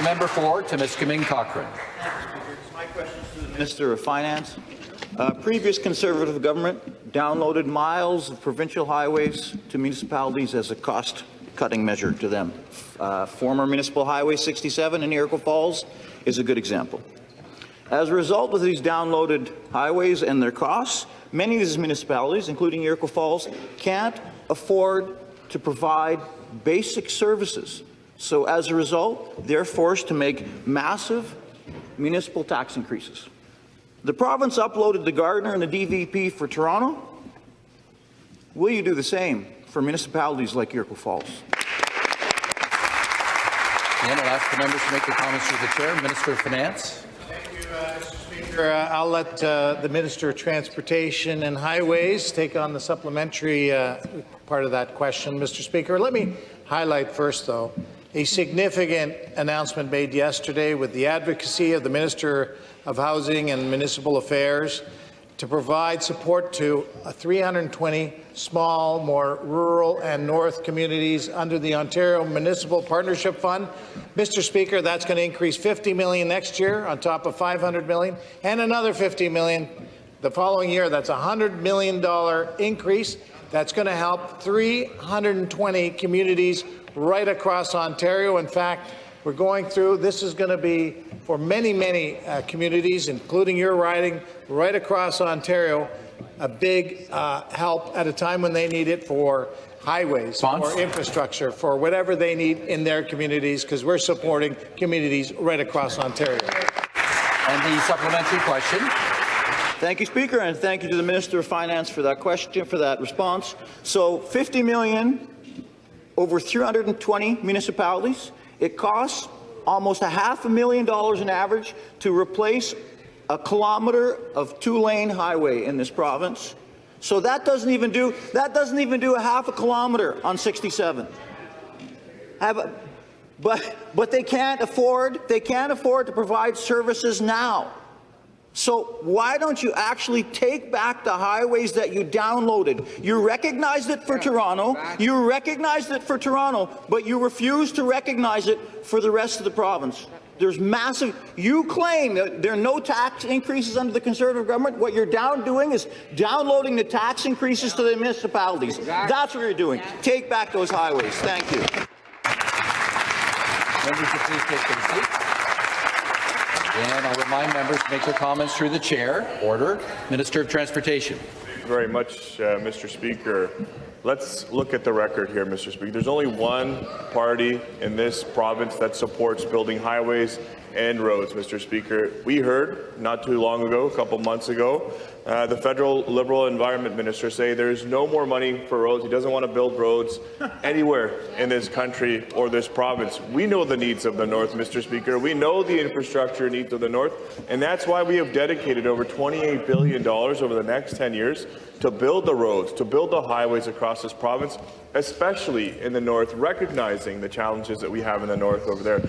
The member for Timiskaming Cochrane. My question is to the Minister of Finance. Previous Conservative government downloaded miles of provincial highways to municipalities as a cost-cutting measure to them. Former Municipal Highway 67 in Iroquois Falls is a good example. As a result of these downloaded highways and their costs, many of these municipalities, including Iroquois Falls, can't afford to provide basic services. So as a result, they're forced to make massive municipal tax increases. The province uploaded the Gardner and the DVP for Toronto. Will you do the same for municipalities like Iroquois Falls? Again, I'll ask the members to make their comments through the chair. Minister of Finance. Thank you, Mr. Speaker. I'll let the Minister of Transportation and Highways take on the supplementary part of that question, Mr. Speaker. Let me highlight first, though, a significant announcement made yesterday with the advocacy of the Minister of Housing and Municipal Affairs to provide support to 320 small, more rural and north communities under the Ontario Municipal Partnership Fund. Mr. Speaker, that's going to increase $50 million next year on top of $500 million and another $50 million the following year. That's a $100 million increase. That's going to help 320 communities right across Ontario. In fact, we're going through, this is going to be for many, many communities, including your riding, right across Ontario, a big help at a time when they need it for highways, for infrastructure, for whatever they need in their communities, because we're supporting communities right across Ontario. And the supplementary question. Thank you, Speaker, and thank you to the Minister of Finance for that question, for that response. So $50 million over 320 municipalities. It costs almost $500,000 on average to replace a kilometre of two-lane highway in this province. So that doesn't even do a half a kilometre on 67. But they can't afford to provide services now. So why don't you actually take back the highways that you downloaded? You recognized it for Toronto. You recognized it for Toronto, but you refuse to recognize it for the rest of the province. There's massive. You claim that there are no tax increases under the Conservative government. What you're doing is downloading the tax increases to the municipalities. That's what you're doing. Take back those highways. Thank you. Members, please take their seats. And I'll remind members to make their comments through the chair. Order. Minister of Transportation. Thank you very much, Mr. Speaker. Let's look at the record here, Mr. Speaker. There's only one party in this province that supports building highways and roads, Mr. Speaker. We heard not too long ago, a couple months ago, the federal Liberal Environment Minister say there's no more money for roads. He doesn't want to build roads anywhere in this country or this province. We know the needs of the North, Mr. Speaker. We know the infrastructure needs of the North, and that's why we have dedicated over $28 billion over the next 10 years to build the roads, to build the highways across this province, especially in the North, recognizing the challenges that we have in the North over there.